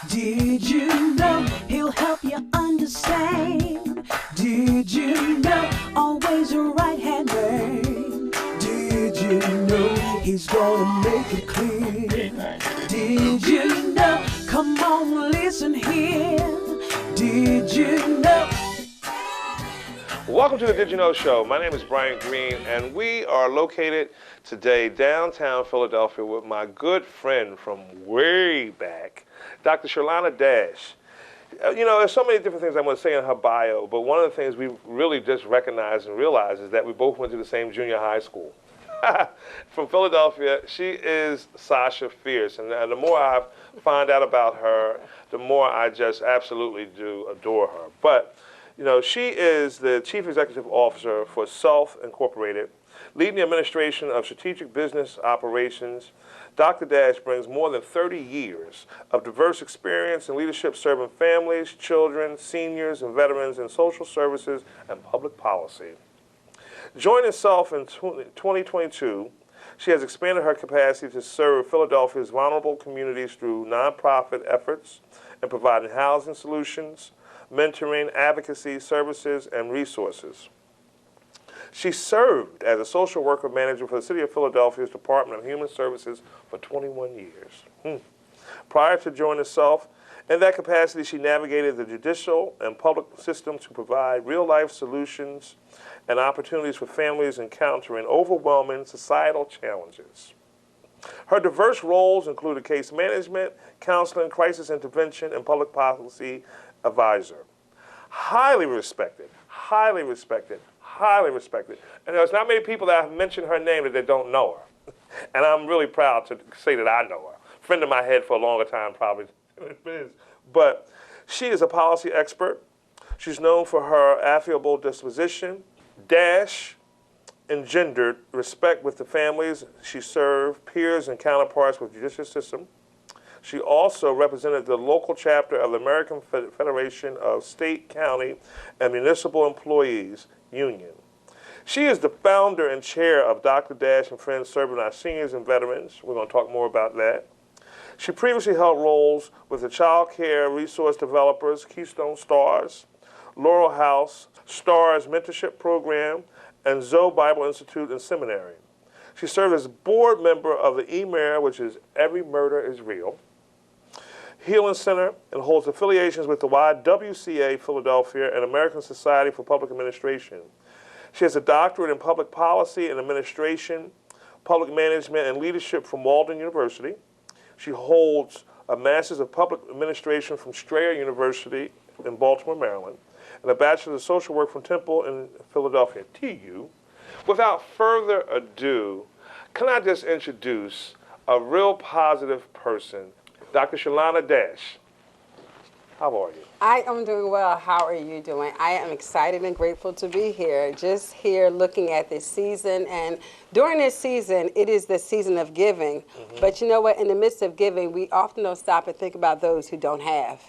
Did you know he'll help you understand? Did you know always a right-hand man? Did you know he's gonna make it clear? Did you know? Come on, listen here. Did you know? Welcome to the Did You Know Show. My name is Brian Green, and we are located today downtown Philadelphia with my good friend from way back, Dr. Sherlonna Dash. You know, there's so many different things I want to say in her bio, but one of the things we really just recognized and realized is that we both went to the same junior high school. From Philadelphia, she is Sasha Fierce, and the more I find out about her, the more I just absolutely do adore her. But you know, she is the Chief Executive Officer for Self Incorporated, leading the administration of strategic business operations. Dr. Dash brings more than 30 years of diverse experience and leadership serving families, children, seniors, and veterans in social services and public policy. Joining Self in 2022, she has expanded her capacity to serve Philadelphia's vulnerable communities through nonprofit efforts and providing housing solutions, mentoring, advocacy, services, and resources. She served as a social worker manager for the City of Philadelphia's Department of Human Services for 21 years. Prior to joining Self, in that capacity, she navigated the judicial and public system to provide real-life solutions and opportunities for families encountering overwhelming societal challenges. Her diverse roles included case management, counseling, crisis intervention, and public policy advisor. Highly respected, highly respected, highly respected. And there's not many people that have mentioned her name that they don't know her. And I'm really proud to say that I know her. Friend of my head for a longer time probably than it is. But she is a policy expert. She's known for her affable disposition. Dash engendered respect with the families she served, peers, and counterparts with the judicial system. She also represented the local chapter of the American Federation of State, County, and Municipal Employees Union. She is the founder and chair of Dr. Dash and Friends Serving Our Seniors and Veterans. We're going to talk more about that. She previously held roles with the Child Care Resource Developers, Keystone Stars, Laurel House, Stars Mentorship Program, and Zoe Bible Institute and Seminary. She served as board member of the EMER, which is Every Murder is Real, Healing Center, and holds affiliations with the YWCA Philadelphia and American Society for Public Administration. She has a doctorate in public policy and administration, public management, and leadership from Walden University. She holds a Master's of Public Administration from Strayer University in Baltimore, Maryland, and a Bachelor of Social Work from Temple in Philadelphia, TU. Without further ado, can I just introduce a real positive person, Dr. Sherlonna Dash. How are you? I am doing well. How are you doing? I am excited and grateful to be here. Just here looking at this season. And during this season, it is the season of giving. But you know what? In the midst of giving, we often don't stop and think about those who don't have.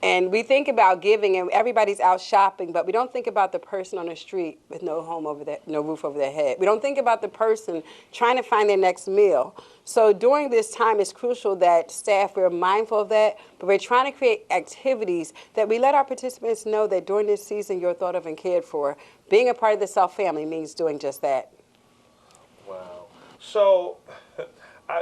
And we think about giving, and everybody's out shopping, but we don't think about the person on the street with no roof over their head. We don't think about the person trying to find their next meal. So during this time, it's crucial that staff, we're mindful of that, but we're trying to create activities that we let our participants know that during this season, you're thought of and cared for. Being a part of the Self family means doing just that. Wow. So,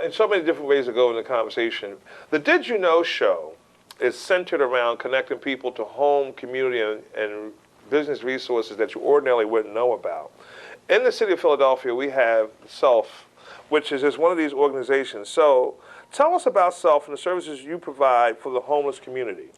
in so many different ways to go in the conversation, the Did You Know show is centered around connecting people to home, community, and business resources that you ordinarily wouldn't know about. In the city of Philadelphia, we have Self, which is just one of these organizations. So tell us about Self and the services you provide for the homeless community.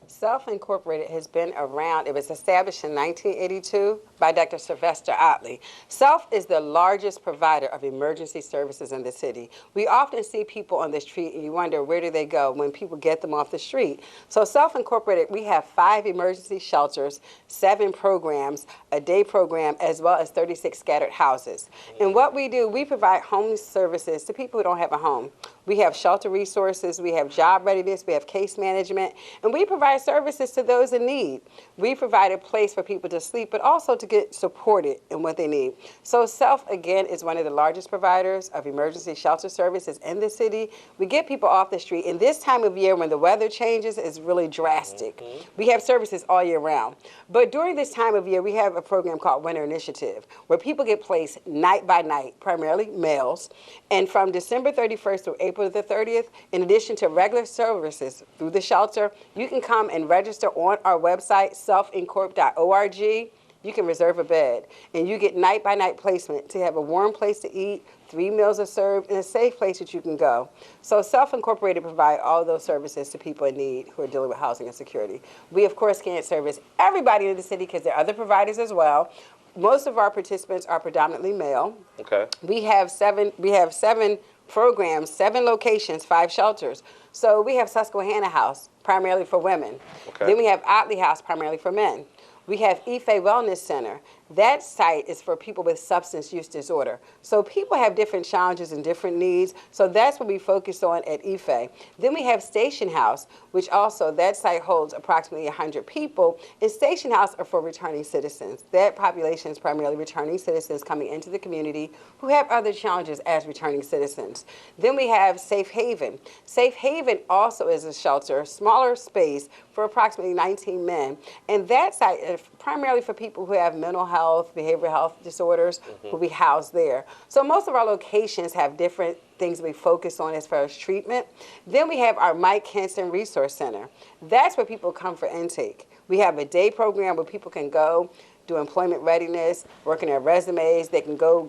Self Incorporated has been around. It was established in 1982 by Dr. Sylvester Otley. Self is the largest provider of emergency services in the city. We often see people on the street and you wonder, where do they go when people get them off the street? So Self Incorporated, we have 5 emergency shelters, 7 programs, a day program, as well as 36 scattered houses. And what we do, we provide home services to people who don't have a home. We have shelter resources, we have job readiness, we have case management, and we provide services to those in need. We provide a place for people to sleep, but also to get supported in what they need. So SELF, again, is one of the largest providers of emergency shelter services in the city. We get people off the street. And this time of year when the weather changes, it's really drastic. We have services all year round. But during this time of year, we have a program called Winter Initiative, where people get placed night by night, primarily males. And from December 31st through April the 30th, in addition to regular services through the shelter, you can come and register on our website, selfincorp.org. You can reserve a bed, and you get night-by-night placement to have a warm place to eat, 3 meals are served, and a safe place that you can go. So Self Incorporated provide all those services to people in need who are dealing with housing insecurity. We, of course, can't service everybody in the city because there are other providers as well. Most of our participants are predominantly male. Okay. We have seven programs, 7 locations, 5 shelters. So we have Susquehanna House, primarily for women. Okay. Then we have Otley House, primarily for men. We have Ife Wellness Center. That site is for people with substance use disorder. So people have different challenges and different needs. So that's what we focus on at Ife. Then we have Station House, which also, that site holds approximately 100 people. And Station House are for returning citizens. That population is primarily returning citizens coming into the community who have other challenges as returning citizens. Then we have Safe Haven. Safe Haven also is a shelter, smaller space for approximately 19 men. And that site is primarily for people who have mental health, behavioral health disorders, will be housed there. So most of our locations have different things we focus on as far as treatment. Then we have our Mike Henson Resource Center. That's where people come for intake. We have a day program where people can go do employment readiness, work on their resumes. They can go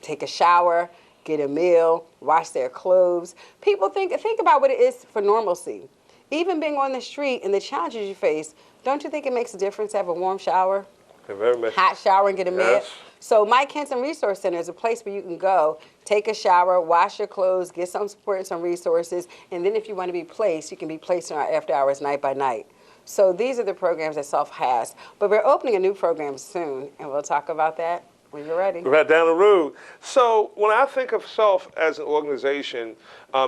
take a shower, get a meal, wash their clothes. People think about what it is for normalcy. Even being on the street and the challenges you face, don't you think it makes a difference to have a warm shower? Very much. Hot shower and get a meal? Yes. So Mike Henson Resource Center is a place where you can go, take a shower, wash your clothes, get some support and some resources, and then if you want to be placed, you can be placed in our after hours night by night. So these are the programs that SELF has. But we're opening a new program soon, and we'll talk about that when you're ready. Right down the road. So when I think of SELF as an organization,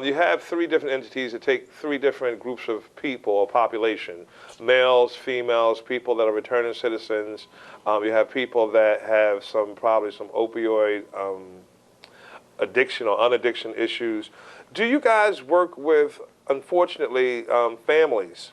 you have 3 different entities that take 3 different groups of people or population: males, females, people that are returning citizens. You have people that have probably some opioid addiction or unaddiction issues. Do you guys work with, unfortunately, families?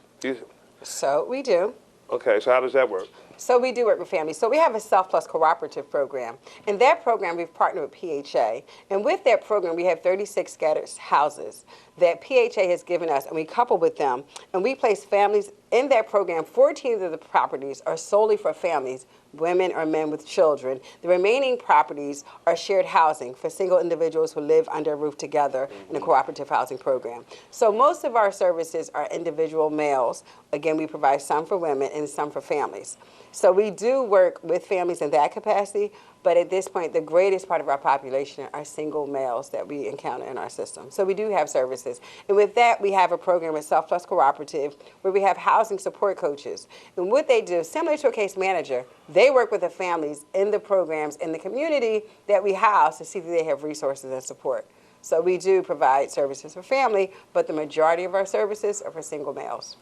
So we do. Okay, so how does that work? So we do work with families. So we have a Self Plus cooperative program. In that program, we've partnered with PHA. And with that program, we have 36 scattered houses that PHA has given us, and we couple with them. And we place families in that program. 14 of the properties are solely for families, women or men with children. The remaining properties are shared housing for single individuals who live under a roof together in a cooperative housing program. So most of our services are individual males. Again, we provide some for women and some for families. So we do work with families in that capacity, but at this point, the greatest part of our population are single males that we encounter in our system. So we do have services. And with that, we have a program with Self Plus Cooperative where we have housing support coaches. And what they do, similar to a case manager, they work with the families in the programs in the community that we house to see that they have resources and support. So we do provide services for family, but the majority of our services are for single males.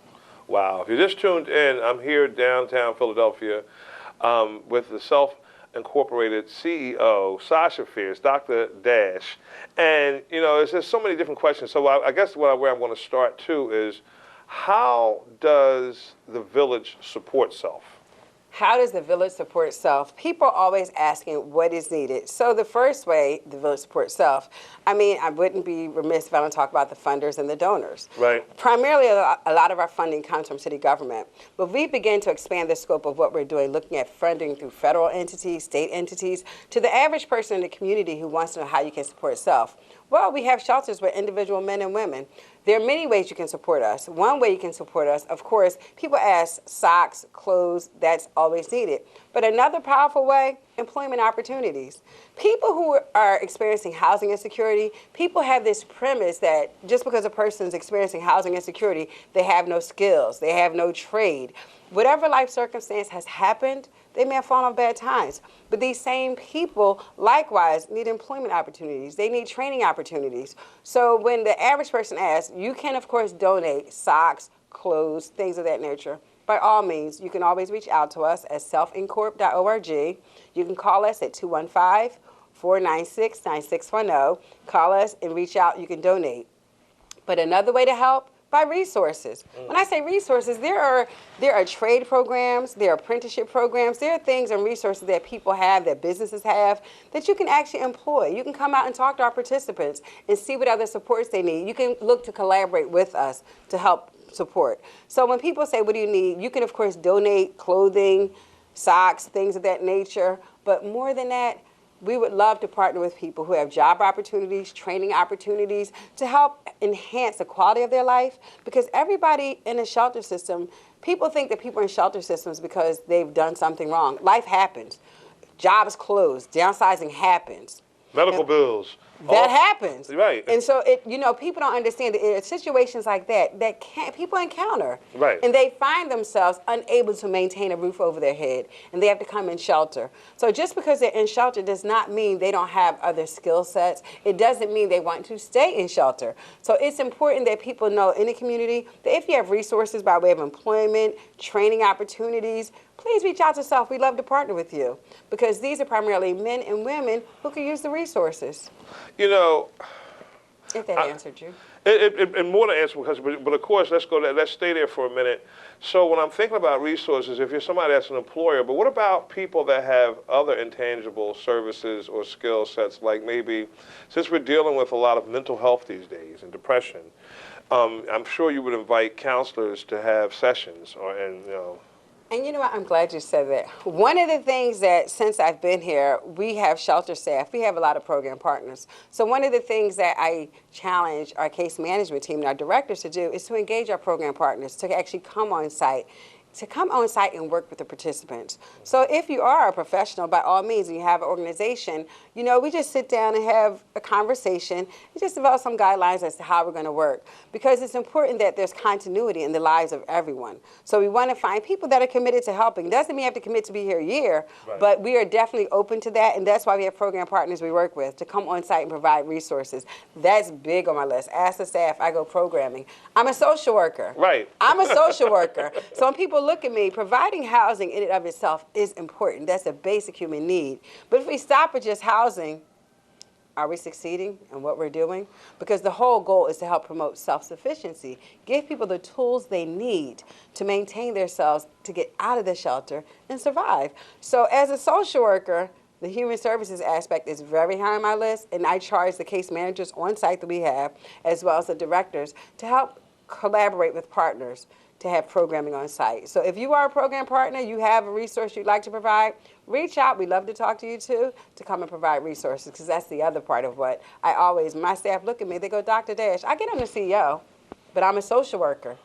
Wow. If you just tuned in, I'm here downtown Philadelphia with the Self Incorporated CEO, Sasha Fierce, Dr. Dash. And, you know, there's just so many different questions. So I guess where I'm going to start, too, is how does the village support SELF? How does the village support SELF? People are always asking what is needed. So the first way the village supports SELF, I mean, I wouldn't be remiss if I don't talk about the funders and the donors. Right. Primarily, a lot of our funding comes from city government. But we begin to expand the scope of what we're doing, looking at funding through federal entities, state entities, to the average person in the community who wants to know how you can support SELF. Well, we have shelters with individual men and women. There are many ways you can support us. One way you can support us, of course, people ask socks, clothes, that's always needed. But another powerful way, employment opportunities. People who are experiencing housing insecurity, people have this premise that just because a person is experiencing housing insecurity, they have no skills, they have no trade. Whatever life circumstance has happened, they may have fallen on bad times. But these same people, likewise, need employment opportunities. They need training opportunities. So when the average person asks, you can, of course, donate socks, clothes, things of that nature. by all means, you can always reach out to us at selfincorp.org. You can call us at 215-496-9610. Call us and reach out. You can donate. But another way to help, by resources. When I say resources, there are trade programs, there are apprenticeship programs, there are things and resources that people have, that businesses have, that you can actually employ. You can come out and talk to our participants and see what other supports they need. You can look to collaborate with us to help support. So when people say, what do you need? You can, of course, donate clothing, socks, things of that nature. But more than that, we would love to partner with people who have job opportunities, training opportunities, to help enhance the quality of their life. Because everybody in a shelter system, people think that people are in shelter systems because they've done something wrong. Life happens. Jobs close. Downsizing happens. Medical bills. That happens. Right. And so, people don't understand that in situations like that people encounter. Right. And they find themselves unable to maintain a roof over their head, and they have to come in shelter. So just because they're in shelter does not mean they don't have other skill sets. It doesn't mean they want to stay in shelter. So it's important that people know in the community that if you have resources by way of employment, training opportunities, please reach out to SELF. We'd love to partner with you because these are primarily men and women who can use the resources. You know, if that answered you. And more to answer, but of course, let's stay there for a minute. So when I'm thinking about resources, if you're somebody that's an employer, but what about people that have other intangible services or skill sets, like maybe, since we're dealing with a lot of mental health these days and depression, I'm sure you would invite counselors to have sessions And you know what? I'm glad you said that. One of the things that since I've been here, we have shelter staff. We have a lot of program partners. So one of the things that I challenge our case management team and our directors to do is to engage our program partners to actually come on site and work with the participants. So if you are a professional, by all means, and you have an organization, we just sit down and have a conversation and just develop some guidelines as to how we're going to work. Because it's important that there's continuity in the lives of everyone. So we want to find people that are committed to helping. Doesn't mean you have to commit to be here a year, right. But we are definitely open to that, and that's why we have program partners we work with to come on site and provide resources. That's big on my list. Ask the staff, I go programming. I'm a social worker. Right. I'm a social worker. So when people look at me, providing housing in and of itself is important. That's a basic human need. But if we stop at just housing, are we succeeding in what we're doing? Because the whole goal is to help promote self-sufficiency, give people the tools they need to maintain themselves, to get out of the shelter and survive. So as a social worker, the human services aspect is very high on my list, and I charge the case managers on site that we have, as well as the directors, to help collaborate with partners to have programming on site. So if you are a program partner, you have a resource you'd like to provide, reach out. We'd love to talk to you too, to come and provide resources, because that's the other part of what my staff look at me, they go, Dr. Dash, I get I'm the CEO, but I'm a social worker.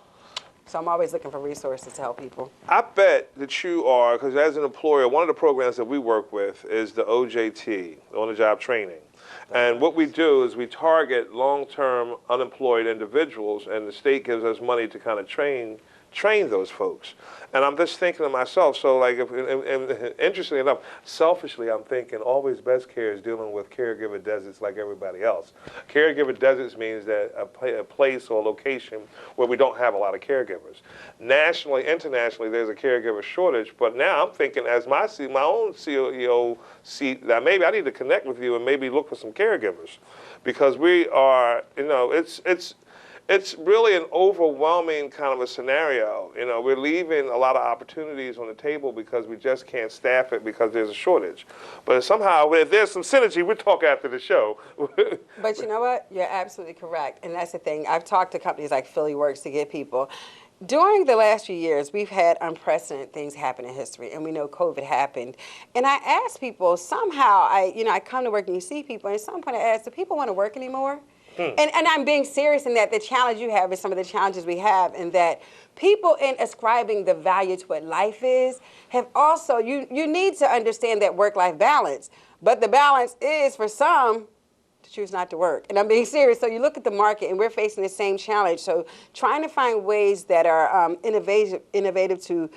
So I'm always looking for resources to help people. I bet that you are, because as an employer, one of the programs that we work with is the OJT, on-the-job training. And what we do is we target long-term unemployed individuals, and the state gives us money to kind of train those folks. And I'm just thinking to myself, so like, interestingly enough, selfishly, I'm thinking always best care is dealing with caregiver deserts like everybody else. Caregiver deserts means that a place or location where we don't have a lot of caregivers. Nationally, internationally, there's a caregiver shortage, but now I'm thinking as my own CEO seat, that maybe I need to connect with you and maybe look for some caregivers, because we are, it's really an overwhelming kind of a scenario. We're leaving a lot of opportunities on the table because we just can't staff it because there's a shortage. But somehow, if there's some synergy, we'll talk after the show. But you know what? You're absolutely correct. And that's the thing. I've talked to companies like Philly Works to get people. During the last few years, we've had unprecedented things happen in history, and we know COVID happened. And I ask people, somehow, I come to work and you see people, and at some point I ask, do people want to work anymore? And I'm being serious in that the challenge you have is some of the challenges we have, and that people in ascribing the value to what life is have also, you need to understand that work-life balance. But the balance is, for some, to choose not to work. And I'm being serious. So you look at the market, and we're facing the same challenge. So trying to find ways that are innovative to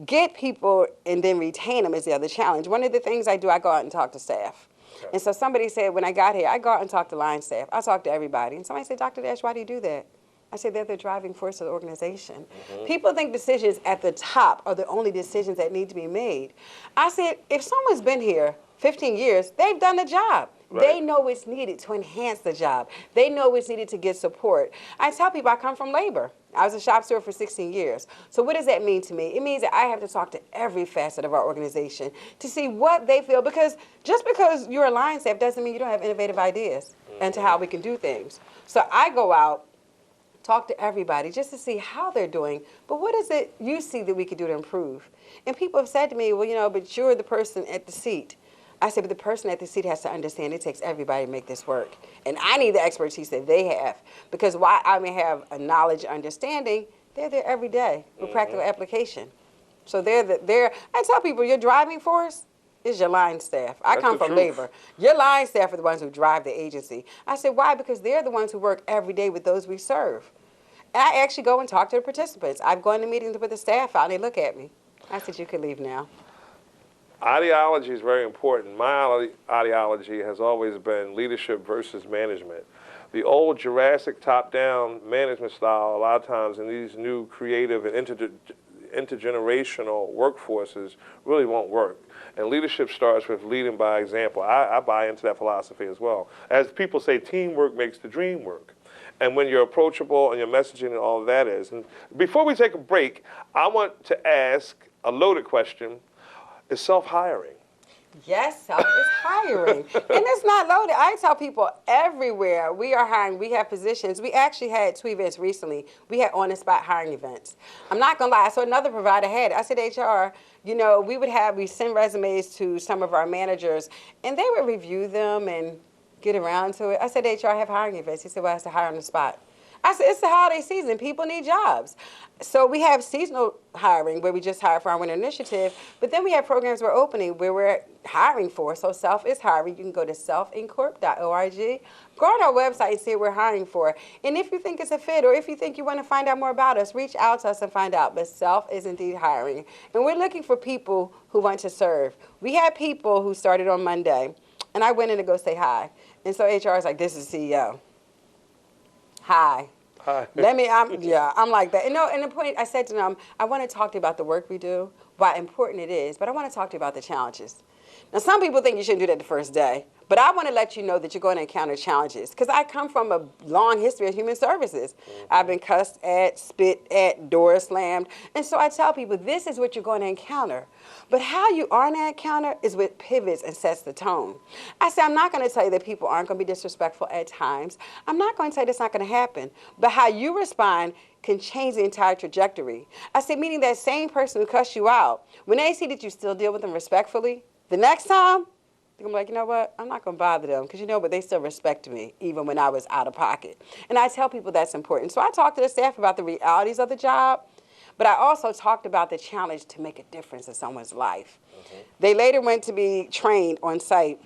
get people and then retain them is the other challenge. One of the things I do, I go out and talk to staff. And so somebody said, when I got here, I go out and talk to line staff. I talk to everybody. And somebody said, Dr. Dash, why do you do that? I say they're the driving force of the organization. People think decisions at the top are the only decisions that need to be made. I said, if someone's been here 15 years, they've done the job. Right. They know it's needed to enhance the job. They know it's needed to get support. I tell people I come from labor. I was a shop steward for 16 years. So what does that mean to me? It means that I have to talk to every facet of our organization to see what they feel, because just because you're a line staff doesn't mean you don't have innovative ideas into how we can do things. So I go out, talk to everybody just to see how they're doing, but what is it you see that we could do to improve? And people have said to me, well, you know, but you're the person at the seat. I said, but the person at the seat has to understand it takes everybody to make this work. And I need the expertise that they have, because while I may have a knowledge, understanding, they're there every day with practical application. So I tell people, your driving force is your line staff. I come from labor. Your line staff are the ones who drive the agency. I said, why? Because they're the ones who work every day with those we serve. And I actually go and talk to the participants. I've gone to meetings with the staff out, and they look at me. I said, you can leave now. Ideology is very important. My ideology has always been leadership versus management. The old Jurassic top-down management style, a lot of times in these new creative and intergenerational workforces, really won't work. And leadership starts with leading by example. I buy into that philosophy as well. As people say, teamwork makes the dream work. And when you're approachable and your messaging and all of that is. And before we take a break, I want to ask a loaded question. Is self-hiring? Yes, self is hiring. And it's not loaded. I tell people everywhere we are hiring, we have positions. We actually had 2 events recently. We had on-the-spot hiring events. I'm not going to lie. So another provider had it. I said, HR, you know, we send resumes to some of our managers, and they would review them and get around to it. I said, HR, I have hiring events. He said, well, I have to hire on the spot. I said, it's the holiday season. People need jobs. So we have seasonal hiring where we just hire for our winter initiative, but then we have programs we're opening where we're hiring for. So Self is hiring. You can go to selfincorp.org, go on our website and see what we're hiring for. And if you think it's a fit, or if you think you want to find out more about us, reach out to us and find out. But Self is indeed hiring. And we're looking for people who want to serve. We had people who started on Monday, and I went in to go say hi. And so HR is like, this is CEO. Hi. Hi. I'm like that. And the point, I said to them, I want to talk to you about the work we do, why important it is, but I want to talk to you about the challenges. Now, some people think you shouldn't do that the first day, but I want to let you know that you're going to encounter challenges, because I come from a long history of human services. I've been cussed at, spit at, doors slammed, and so I tell people this is what you're going to encounter. But how you are in that encounter is what pivots and sets the tone. I say, I'm not going to tell you that people aren't going to be disrespectful at times. I'm not going to tell you that's not going to happen. But how you respond can change the entire trajectory. I say, meaning that same person who cussed you out, when they see that you still deal with them respectfully, the next time, they're going to be like, you know what, I'm not going to bother them, because you know what, they still respect me, even when I was out of pocket. And I tell people that's important. So I talk to the staff about the realities of the job, but I also talked about the challenge to make a difference in someone's life. They later went to be trained on site.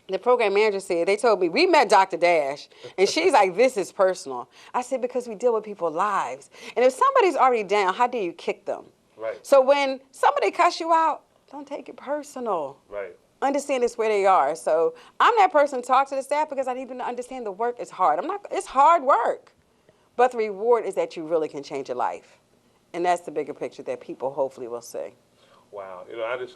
The program manager said, they told me, we met Dr. Dash, and she's like, this is personal. I said, because we deal with people's lives. And if somebody's already down, how do you kick them? Right. So when somebody cuss you out, don't take it personal. Right. Understand it's where they are. So I'm that person to talk to the staff, because I need them to understand the work is hard. It's hard work, but the reward is that you really can change your life. And that's the bigger picture that people hopefully will see. Wow. You know,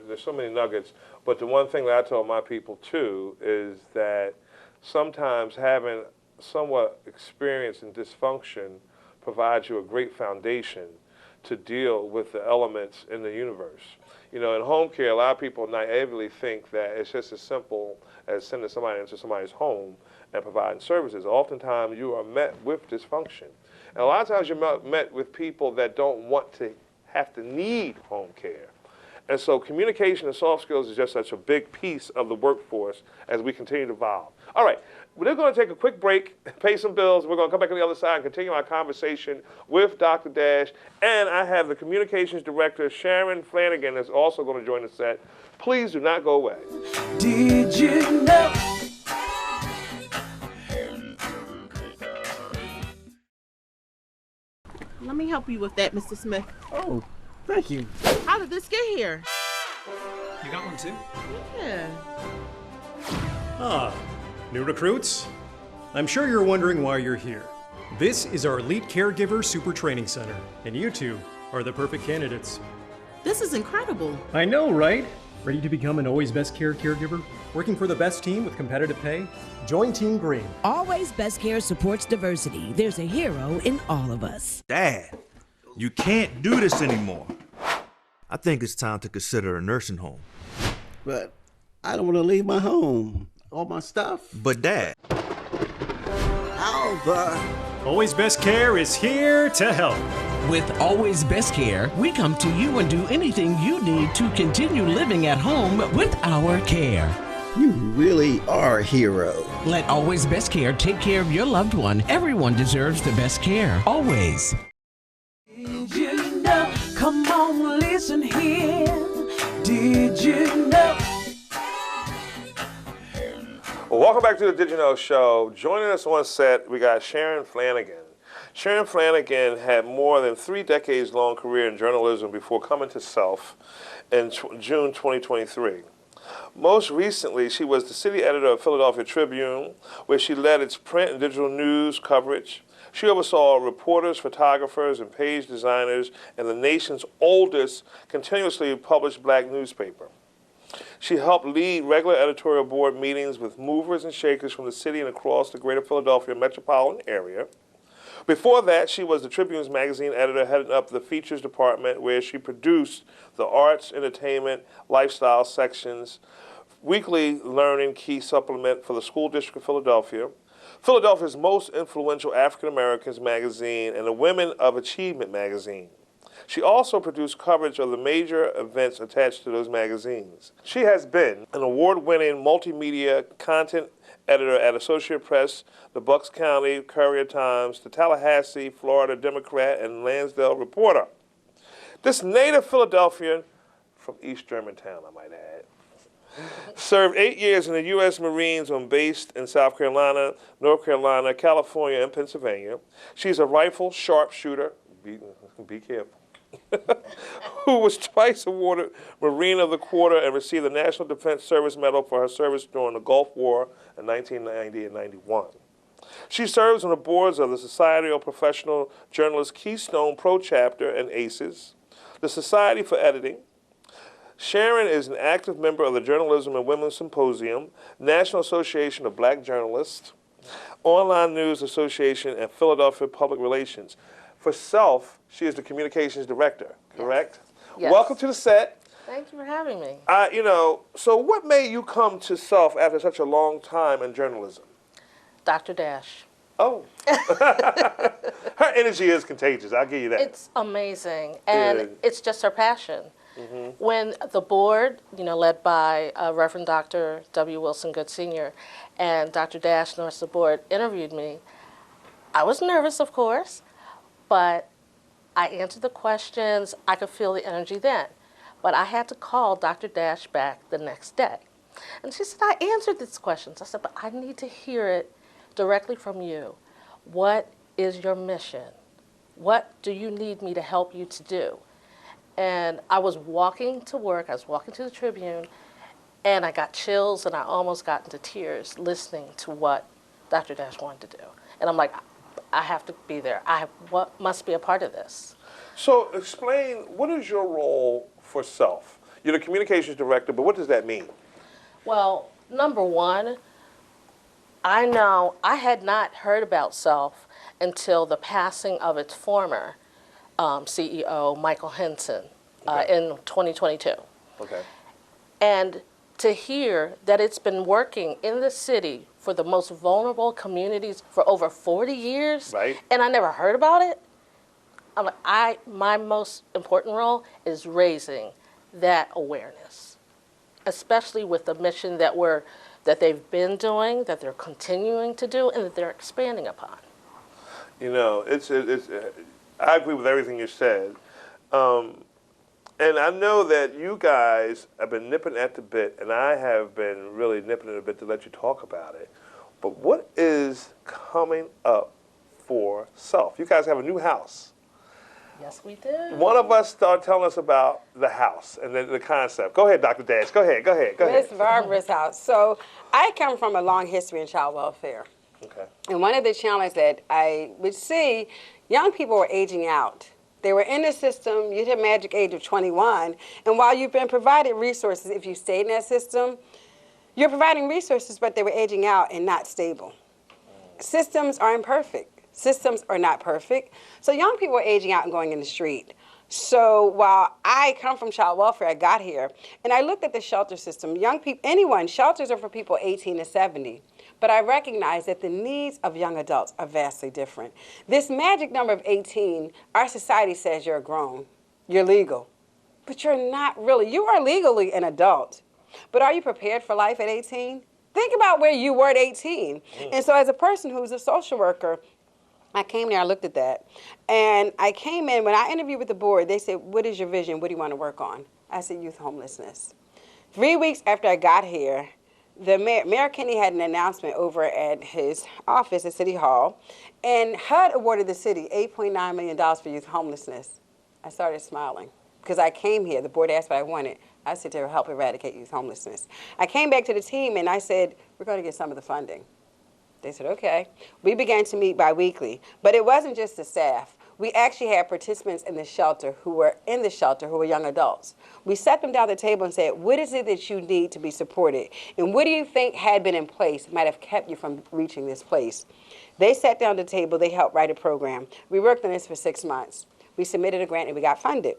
there's so many nuggets, but the one thing that I tell my people too is that sometimes having somewhat experience in dysfunction provides you a great foundation to deal with the elements in the universe. You know, in home care, a lot of people naively think that it's just as simple as sending somebody into somebody's home and providing services. Oftentimes, you are met with dysfunction. And a lot of times, you're met with people that don't want to have to need home care. And so communication and soft skills is just such a big piece of the workforce as we continue to evolve. All right, we're going to take a quick break, pay some bills. We're going to come back on the other side and continue our conversation with Dr. Dash. And I have the communications director, Sharon Flanagan, is also going to join the set. Please do not go away. Did you know? Let me help you with that, Mr. Smith. Oh, thank you. How did this get here? You got one too? Yeah. Ah, new recruits? I'm sure you're wondering why you're here. This is our Elite Caregiver Super Training Center, and you two are the perfect candidates. This is incredible. I know, right? Ready to become an Always Best Care caregiver? Working for the best team with competitive pay? Join Team Green. Always Best Care supports diversity. There's a hero in all of us. Dad, you can't do this anymore. I think it's time to consider a nursing home. But I don't want to leave my home, all my stuff. But Dad, Always Best Care is here to help. With Always Best Care, we come to you and do anything you need to continue living at home with our care. You really are a hero. Let Always Best Care take care of your loved one. Everyone deserves the best care, always. Did you know? Come on, listen here. Did you know? Well, welcome back to the Did You Know Show. Joining us on set, we got Sharon Flanagan. Sharon Flanagan had more than 3 decades-long career in journalism before coming to Self in June 2023. Most recently, she was the city editor of Philadelphia Tribune, where she led its print and digital news coverage. She oversaw reporters, photographers, and page designers in the nation's oldest continuously published black newspaper. She helped lead regular editorial board meetings with movers and shakers from the city and across the greater Philadelphia metropolitan area. Before that, she was the Tribune's magazine editor, heading up the features department, where she produced the arts, entertainment, lifestyle sections, weekly learning key supplement for the School District of Philadelphia, Philadelphia's most influential African Americans magazine, and the Women of Achievement magazine. She also produced coverage of the major events attached to those magazines. She has been an award-winning multimedia content editor at Associated Press, the Bucks County Courier-Times, the Tallahassee, Florida Democrat, and Lansdale Reporter. This native Philadelphian from East Germantown, I might add, served 8 years in the U.S. Marines based in South Carolina, North Carolina, California, and Pennsylvania. She's a rifle sharpshooter, be careful, who was twice awarded Marine of the Quarter and received the National Defense Service Medal for her service during the Gulf War in 1990 and 91. She serves on the boards of the Society of Professional Journalists Keystone Pro Chapter and ACES, the Society for Editing. Sharon is an active member of the Journalism and Women's Symposium, National Association of Black Journalists, Online News Association, and Philadelphia Public Relations. For Self, she is the communications director, correct? Yes. Welcome to the set. Thank you for having me. So what made you come to Self after such a long time in journalism? Dr. Dash. Oh. Her energy is contagious, I'll give you that. It's amazing, and it's just her passion. Mm-hmm. When the board, led by Reverend Dr. W. Wilson Good Sr. and Dr. Dash, the rest of the board, interviewed me, I was nervous, of course, but I answered the questions. I could feel the energy then. But I had to call Dr. Dash back the next day. And she said, I answered these questions. I said, but I need to hear it directly from you. What is your mission? What do you need me to help you to do? And I was walking to work, I was walking to the Tribune, and I got chills and I almost got into tears listening to what Dr. Dash wanted to do. And I'm like, I have to be there. Must be a part of this. So explain, what is your role for Self? You're the communications director, but what does that mean? Well, number one, I know I had not heard about Self until the passing of its former CEO, Michael Henson, in 2022. Okay. And to hear that it's been working in the city for the most vulnerable communities for over 40 years, right, and I never heard about it, I'm like, my most important role is raising that awareness, especially with the mission that they've been doing, that they're continuing to do, and that they're expanding upon. I agree with everything you said. And I know that you guys have been nipping at the bit, and I have been really nipping at the bit to let you talk about it. But what is coming up for Self? You guys have a new house. Yes, we do. One of us started telling us about the house and the concept. Go ahead, Dr. Dash. Go ahead. Miss Barbara's house. So I come from a long history in child welfare. Okay. And one of the challenges that I would see, young people were aging out. They were in the system, you hit a magic age of 21, and while you've been provided resources, if you stayed in that system, you're providing resources, but they were aging out and not stable. Systems are imperfect. Systems are not perfect. So young people are aging out and going in the street. So while I come from child welfare, I got here, and I looked at the shelter system. Young people, shelters are for people 18 to 70. But I recognize that the needs of young adults are vastly different. This magic number of 18, our society says you're grown, you're legal. But you're not really. You are legally an adult. But are you prepared for life at 18? Think about where you were at 18. And so as a person who's a social worker, I came there, I looked at that. And I came in, when I interviewed with the board, they said, what is your vision? What do you want to work on? I said, youth homelessness. 3 weeks after I got here, the Mayor Kenney had an announcement over at his office at City Hall, and HUD awarded the city $8.9 million for youth homelessness. I started smiling because I came here. The board asked what I wanted. I said to help eradicate youth homelessness. I came back to the team and I said, we're going to get some of the funding. They said, okay. We began to meet biweekly, but it wasn't just the staff. We actually had participants in the shelter who were young adults. We sat them down at the table and said, what is it that you need to be supported? And what do you think had been in place might have kept you from reaching this place? They sat down at the table, they helped write a program. We worked on this for 6 months. We submitted a grant and we got funded.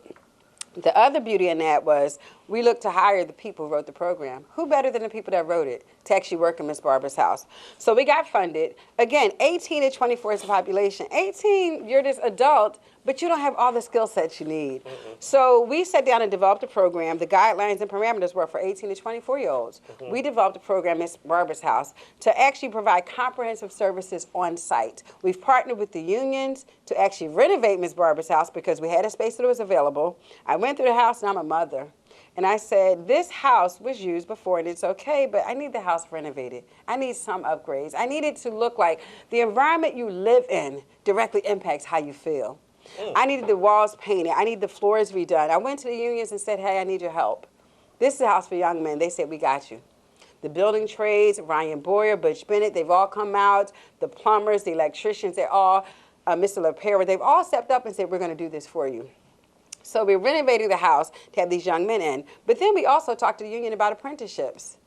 The other beauty in that was we looked to hire the people who wrote the program. Who better than the people that wrote it to actually work in Miss Barbara's house? So we got funded. Again, 18 to 24 is the population. 18, you're this adult, but you don't have all the skill sets you need. So we sat down and developed a program. The guidelines and parameters were for 18 to 24-year-olds. We developed a program, Miss Barbara's house, to actually provide comprehensive services on site. We've partnered with the unions to actually renovate Miss Barbara's house because we had a space that was available. I went through the house, and I'm a mother. And I said, this house was used before and it's okay, but I need the house renovated. I need some upgrades. I need it to look like the environment you live in directly impacts how you feel. I needed the walls painted. I need the floors redone. I went to the unions and said, hey, I need your help. This is a house for young men. They said, we got you. The building trades, Ryan Boyer, Butch Bennett, they've all come out. The plumbers, the electricians, they're all, Mr. LaPera, they've all stepped up and said, we're going to do this for you. So we're renovating the house to have these young men in. But then we also talked to the union about apprenticeships.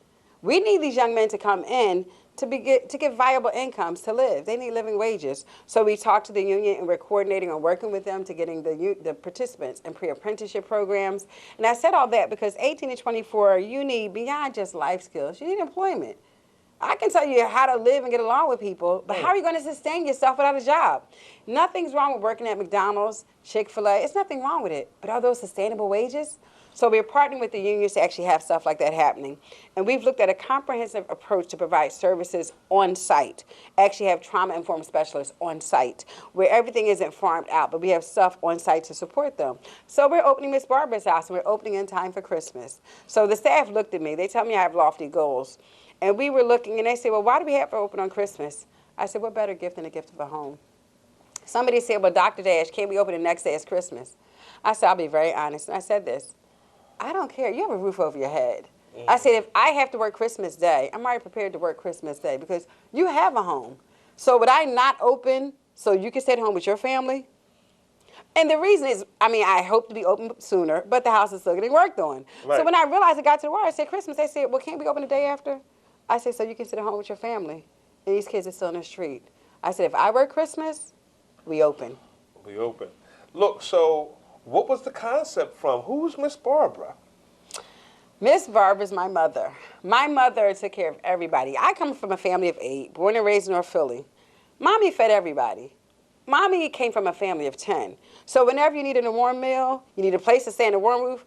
We need these young men to come in to get viable incomes to live. They need living wages. So we talked to the union and we're coordinating and working with them to getting the participants in pre-apprenticeship programs. And I said all that because 18 to 24, you need beyond just life skills. You need employment. I can tell you how to live and get along with people, but how are you going to sustain yourself without a job? Nothing's wrong with working at McDonald's, Chick-fil-A. It's nothing wrong with it. But are those sustainable wages? So we're partnering with the unions to actually have stuff like that happening. And we've looked at a comprehensive approach to provide services on site. Actually have trauma-informed specialists on site where everything isn't farmed out, but we have stuff on site to support them. So we're opening Miss Barbara's house and we're opening in time for Christmas. So the staff looked at me. They tell me I have lofty goals. And we were looking, and they said, well, why do we have to open on Christmas? I said, what better gift than a gift of a home? Somebody said, well, Dr. Dash, can't we open the next day as Christmas? I said, I'll be very honest. And I said this, I don't care. You have a roof over your head. I said, if I have to work Christmas Day, I'm already prepared to work Christmas Day because you have a home. So would I not open so you can stay at home with your family? And the reason is, I hope to be open sooner, but the house is still getting worked on. Right. So when I realized it got to the wire, I said, Christmas, they said, well, can't we open the day after? I said, so you can sit at home with your family. And these kids are still in the street. I said, if I work Christmas, we open. We open. Look, so what was the concept from? Who's Miss Barbara? Miss Barbara's my mother. My mother took care of everybody. I come from a family of 8, born and raised in North Philly. Mommy fed everybody. Mommy came from a family of 10. So whenever you needed a warm meal, you need a place to stay in a warm roof,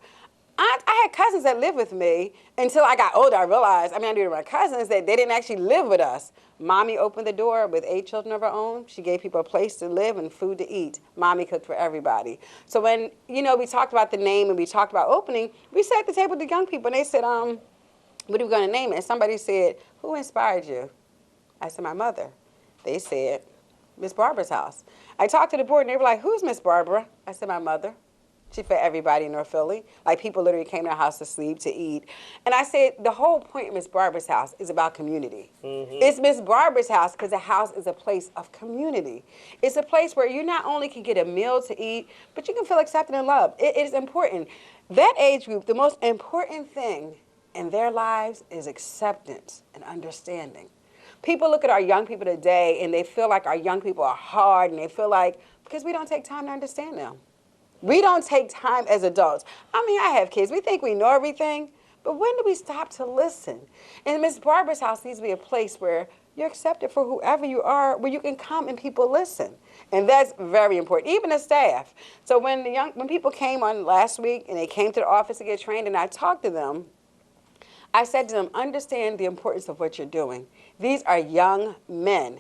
I had cousins that lived with me until I got older. I realized, I knew my cousins, that they didn't actually live with us. Mommy opened the door with 8 children of her own. She gave people a place to live and food to eat. Mommy cooked for everybody. So when, we talked about the name and we talked about opening, we sat at the table with the young people and they said, what are we going to name it? And somebody said, who inspired you? I said, my mother. They said, Miss Barbara's house. I talked to the board and they were like, who's Miss Barbara? I said, my mother. She fed everybody in North Philly. Like, people literally came to our house to sleep, to eat. And I said, the whole point of Miss Barbara's house is about community. It's Miss Barbara's house because the house is a place of community. It's a place where you not only can get a meal to eat, but you can feel accepted and loved. It is important. That age group, the most important thing in their lives is acceptance and understanding. People look at our young people today and they feel like our young people are hard, and they feel like, because we don't take time to understand them. We don't take time as adults. I mean, I have kids. We think we know everything, but when do we stop to listen? And Miss Barbara's house needs to be a place where you're accepted for whoever you are, where you can come and people listen. And that's very important, even the staff. So when people came on last week and they came to the office to get trained and I talked to them, I said to them, understand the importance of what you're doing. These are young men.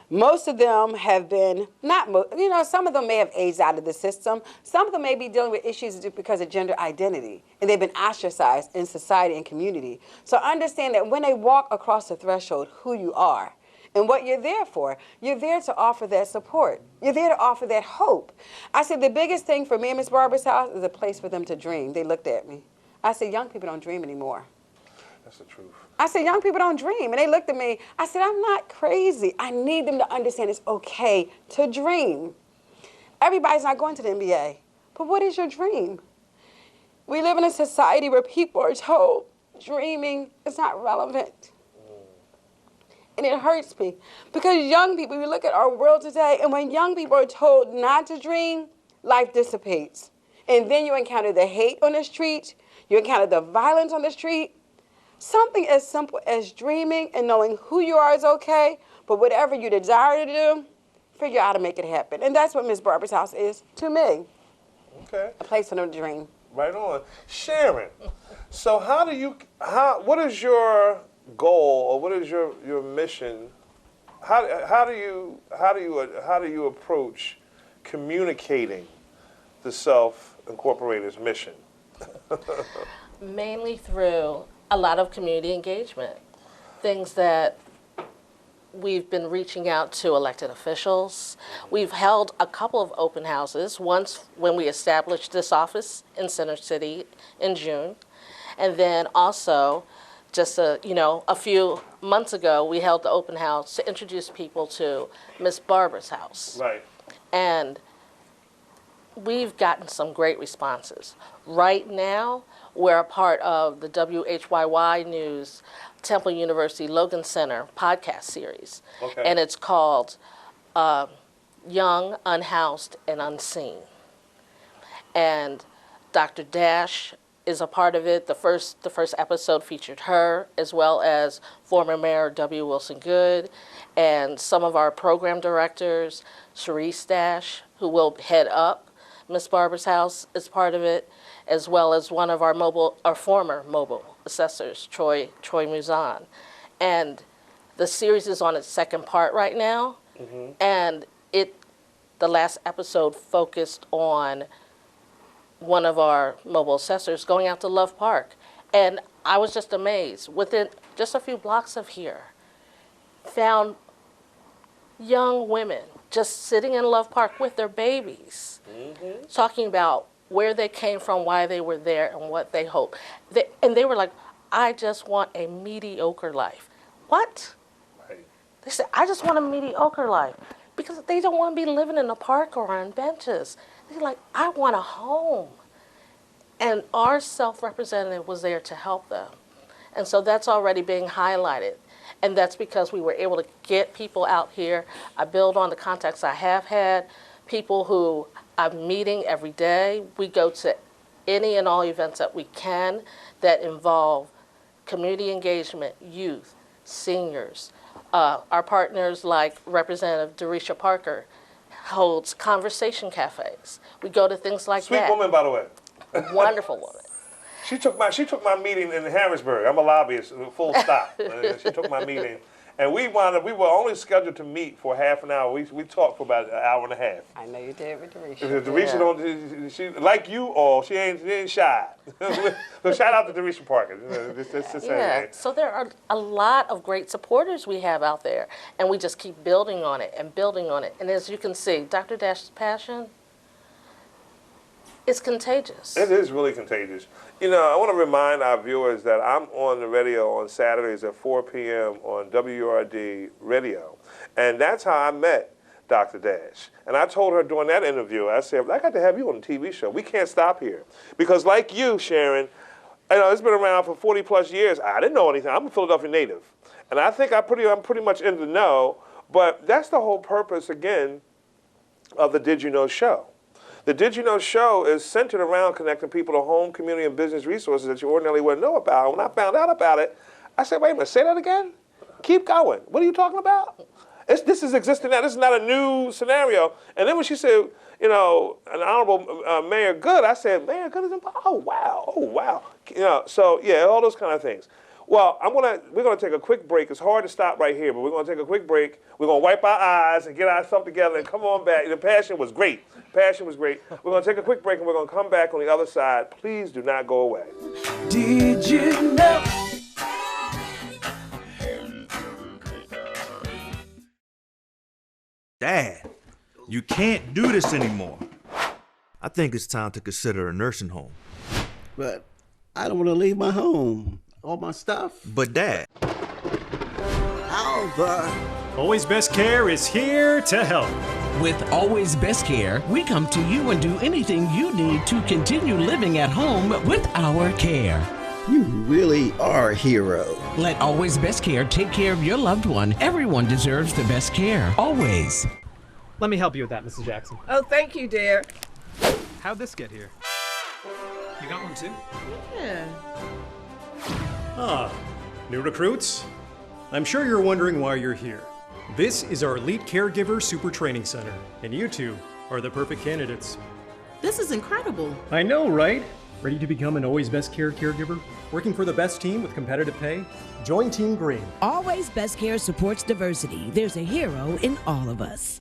Most of them have been, some of them may have aged out of the system. Some of them may be dealing with issues because of gender identity, and they've been ostracized in society and community. So understand that when they walk across the threshold, who you are and what you're there for. You're there to offer that support. You're there to offer that hope. I said the biggest thing for me and Miss Barbara's house is a place for them to dream. They looked at me. I said, young people don't dream anymore. That's the truth. I said, young people don't dream. And they looked at me. I said, I'm not crazy. I need them to understand it's okay to dream. Everybody's not going to the NBA. But what is your dream? We live in a society where people are told dreaming is not relevant. And it hurts me. Because young people, we look at our world today, and when young people are told not to dream, life dissipates. And then you encounter the hate on the street. You encounter the violence on the street. Something as simple as dreaming and knowing who you are is okay, but whatever you desire to do, figure out how to make it happen. And that's what Miss Barbara's house is to me. Okay. A place for them to dream. Right on. Sharon, so what is your goal, or what is your mission? How do you approach communicating the Self-Incorporated's mission? Mainly through a lot of community engagement, things that we've been reaching out to elected officials. We've held a couple of open houses, once when we established this office in Center City in June, and then also just a few months ago, we held the open house to introduce people to Miss Barbara's house. Right. And we've gotten some great responses. Right now, we're a part of the WHYY News Temple University Logan Center podcast series. Okay. And it's called Young, Unhoused, and Unseen. And Dr. Dash is a part of it. The first episode featured her, as well as former Mayor W. Wilson Good, and some of our program directors, Sharice Dash, who will head up Miss Barbara's house, is part of it, as well as one of our former mobile assessors, Troy Muzan. And the series is on its second part right now, and the last episode focused on one of our mobile assessors going out to Love Park. And I was just amazed. Within just a few blocks of here, found young women just sitting in Love Park with their babies, talking about where they came from, why they were there, and what they hope. And they were like, I just want a mediocre life. What? Right. They said, I just want a mediocre life. Because they don't want to be living in the park or on benches. They're like, I want a home. And our self-representative was there to help them. And so that's already being highlighted. And that's because we were able to get people out here. I build on the contacts I have had, people who I'm meeting every day. We go to any and all events that we can that involve community engagement, youth, seniors. Our partners like Representative Derisha Parker holds conversation cafes. We go to things like that. Sweet woman, by the way. A wonderful woman. She took my meeting in Harrisburg. I'm a lobbyist, full stop. She took my meeting. And we were only scheduled to meet for half an hour. We talked for about an hour and a half. I know you did with Derisha. Derisha, she like you all, she ain't shy. So shout out to Derisha Parker. So there are a lot of great supporters we have out there, and we just keep building on it and building on it. And as you can see, Dr. Dash's passion, It's contagious. It is really contagious. You know, I want to remind our viewers that I'm on the radio on Saturdays at 4 p.m. on WRD Radio. And that's how I met Dr. Dash. And I told her during that interview, I said, I got to have you on the TV show. We can't stop here. Because like you, Sharon, you know, it's been around for 40 plus years. I didn't know anything. I'm a Philadelphia native. And I think I'm pretty much in the know. But that's the whole purpose, again, of the Did You Know show. The Did You Know show is centered around connecting people to home, community, and business resources that you ordinarily wouldn't know about. When I found out about it, I said, wait a minute, say that again? Keep going. What are you talking about? This is existing now. This is not a new scenario. And then when she said, you know, an honorable Mayor Good, I said, Mayor Good is involved? Oh, wow. You know, so, yeah, all those kind of things. Well, we're gonna take a quick break. It's hard to stop right here, but we're gonna take a quick break. We're gonna wipe our eyes and get ourselves together and come on back. The passion was great. We're gonna take a quick break and we're gonna come back on the other side. Please do not go away. Did you know? Dad, you can't do this anymore. I think it's time to consider a nursing home. But I don't want to leave my home. All my stuff. But Dad. Alva. Always Best Care is here to help. With Always Best Care, we come to you and do anything you need to continue living at home with our care. You really are a hero. Let Always Best Care take care of your loved one. Everyone deserves the best care. Always. Let me help you with that, Mrs. Jackson. Oh, thank you, dear. How'd this get here? You got one too? Yeah. Ah, new recruits? I'm sure you're wondering why you're here. This is our Elite Caregiver Super Training Center, and you two are the perfect candidates. This is incredible. I know, right? Ready to become an Always Best Care caregiver? Working for the best team with competitive pay? Join Team Green. Always Best Care supports diversity. There's a hero in all of us.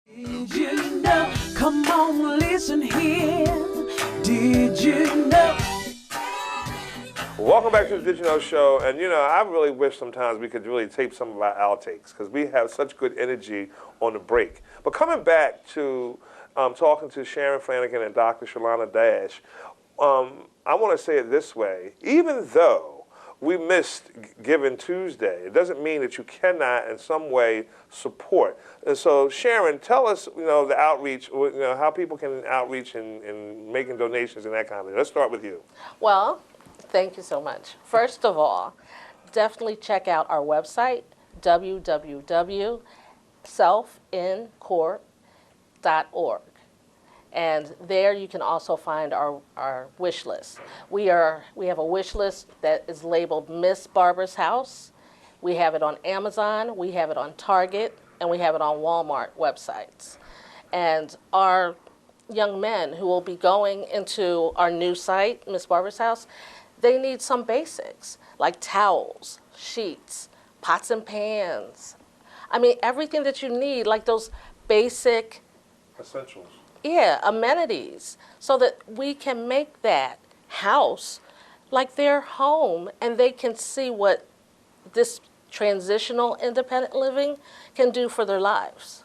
Did you know? Come on, listen here. Did you know? Welcome back to the Did You Know show. And, you know, I really wish sometimes we could really tape some of our outtakes because we have such good energy on the break. But coming back to talking to Sharon Flanagan and Dr. Shalana Dash, I want to say it this way. Even though we missed Giving Tuesday, it doesn't mean that you cannot in some way support. And so, Sharon, tell us, you know, the outreach, you know, how people can outreach in making donations and that kind of thing. Let's start with you. Well, thank you so much. First of all, definitely check out our website, www.selfincorp.org. And there you can also find our wish list. We have a wish list that is labeled Miss Barbara's House. We have it on Amazon, we have it on Target, and we have it on Walmart websites. And our young men who will be going into our new site, Miss Barbara's House, they need some basics like towels, sheets, pots and pans. I mean, everything that you need, like those basic essentials. Yeah, amenities, so that we can make that house like their home and they can see what this transitional independent living can do for their lives.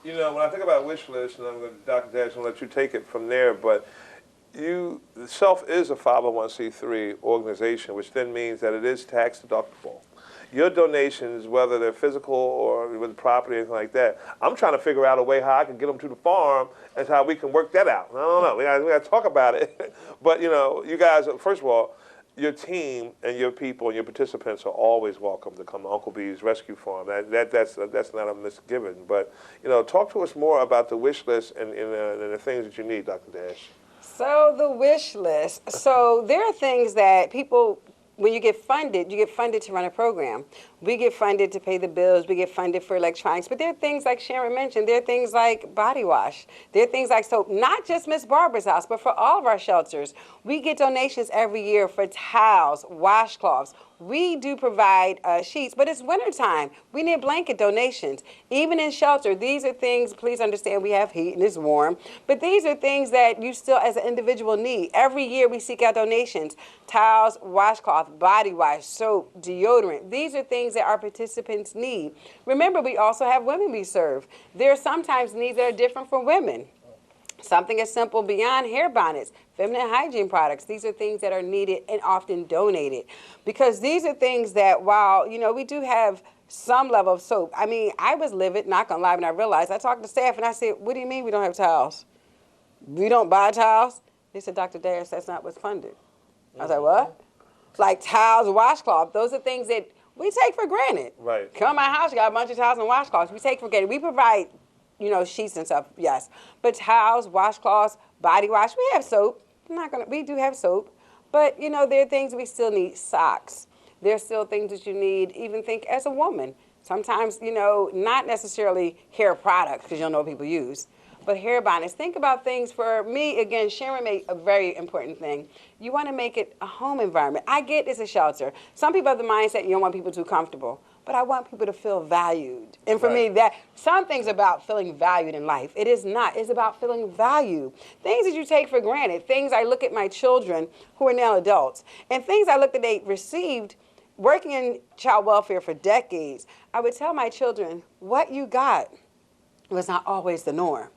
You know, when I think about wish list, and I'm going to, Dr. Dash, I'm going to let you take it from there, but Self is a 501c3 organization, which then means that it is tax deductible. Your donations, whether they're physical or with property or anything like that, I'm trying to figure out a way how I can get them to the farm and how we can work that out. I don't know. We got to talk about it. But, you know, you guys, first of all, your team and your people and your participants are always welcome to come to Uncle B's Rescue Farm. That's not a misgiven. But, you know, talk to us more about the wish list and the things that you need, Dr. Dash. So the wish list. So there are things that people, when you get funded to run a program. We get funded to pay the bills. We get funded for electronics. But there are things like Sharon mentioned. There are things like body wash. There are things like soap. Not just Miss Barbara's House, but for all of our shelters. We get donations every year for towels, washcloths. We do provide sheets, but it's wintertime. We need blanket donations. Even in shelter, these are things, please understand, we have heat and it's warm, but these are things that you still as an individual need. Every year we seek out donations. Towels, washcloth, body wash, soap, deodorant. These are things that our participants need. Remember, we also have women we serve. There are sometimes needs that are different for women. Something as simple beyond hair bonnets, feminine hygiene products. These are things that are needed and often donated, because these are things that, while, you know, we do have some level of soap. I mean, I was livid, not gonna lie, when I realized. I talked to staff and I said, what do you mean we don't have towels? We don't buy towels? They said, Dr. Dash, that's not what's funded. I was like, what? Like towels, washcloth. Those are things that we take for granted. Right. Come to my house, you got a bunch of towels and washcloths. We take for granted. We provide, you know, sheets and stuff, yes. But towels, washcloths, body wash, we have soap. We do have soap. But, you know, there are things we still need. Socks. There's still things that you need, even think as a woman. Sometimes, you know, not necessarily hair products, because you don't know what people use, but hair bonnets. Think about things. For me, again, Sharon made a very important thing. You want to make it a home environment. I get it's a shelter. Some people have the mindset you don't want people too comfortable, but I want people to feel valued. And for me, that some things about feeling valued in life. It is not. It's about feeling valued. Things that you take for granted. Things I look at my children, who are now adults, and things I look that they received. Working in child welfare for decades, I would tell my children, what you got was not always the norm.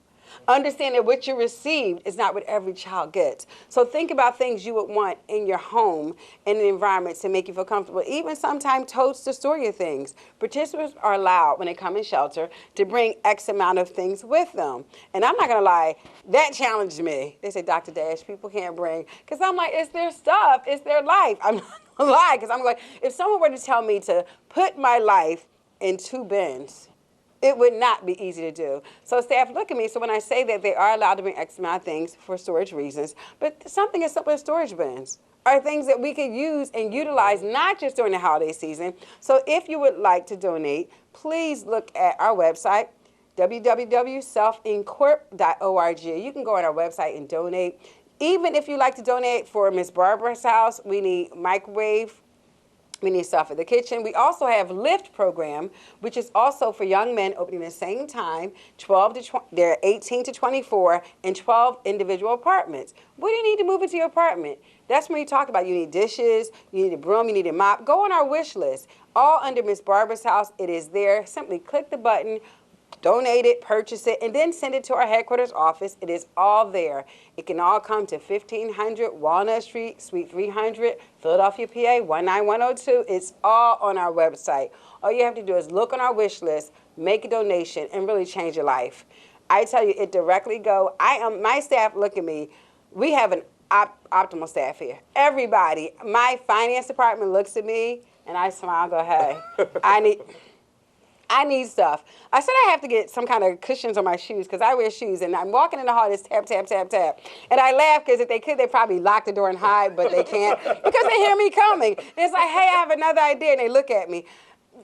Understand that what you received is not what every child gets. So think about things you would want in your home and the environment to make you feel comfortable. Even sometimes totes to store your things. Participants are allowed, when they come in shelter, to bring X amount of things with them. And I'm not going to lie, that challenged me. They say, Dr. Dash, people can't bring. Because I'm like, it's their stuff. It's their life. I'm not going to lie. Because I'm like, if someone were to tell me to put my life in 2 bins, it would not be easy to do. So staff look at me, so when I say that they are allowed to bring X amount of things for storage reasons, but something as simple as storage bins are things that we could use and utilize not just during the holiday season. So if you would like to donate, please look at our website, www.selfincorp.org. You can go on our website and donate. Even if you like to donate for Miss Barbara's house, we need microwave, we need stuff in the kitchen. We also have LIFT program, which is also for young men, opening the same time, they're 18 to 24, in 12 individual apartments. What do you need to move into your apartment? That's when you talk about you need dishes, you need a broom, you need a mop. Go on our wish list. All under Miss Barbara's house. It is there. Simply click the button, donate it, purchase it, and then send it to our headquarters office. It is all there. It can all come to 1500 Walnut Street, Suite 300, Philadelphia, PA 19102. It's all on our website. All you have to do is look on our wish list, make a donation, and really change your life. I tell you, it directly go. My staff look at me. We have an optimal staff here. Everybody, my finance department looks at me, and I smile and go, hey, I need stuff. I said I have to get some kind of cushions on my shoes because I wear shoes, and I'm walking in the hall, it's tap, tap, tap, tap. And I laugh because if they could, they'd probably lock the door and hide, but they can't because they hear me coming. And it's like, hey, I have another idea, and they look at me.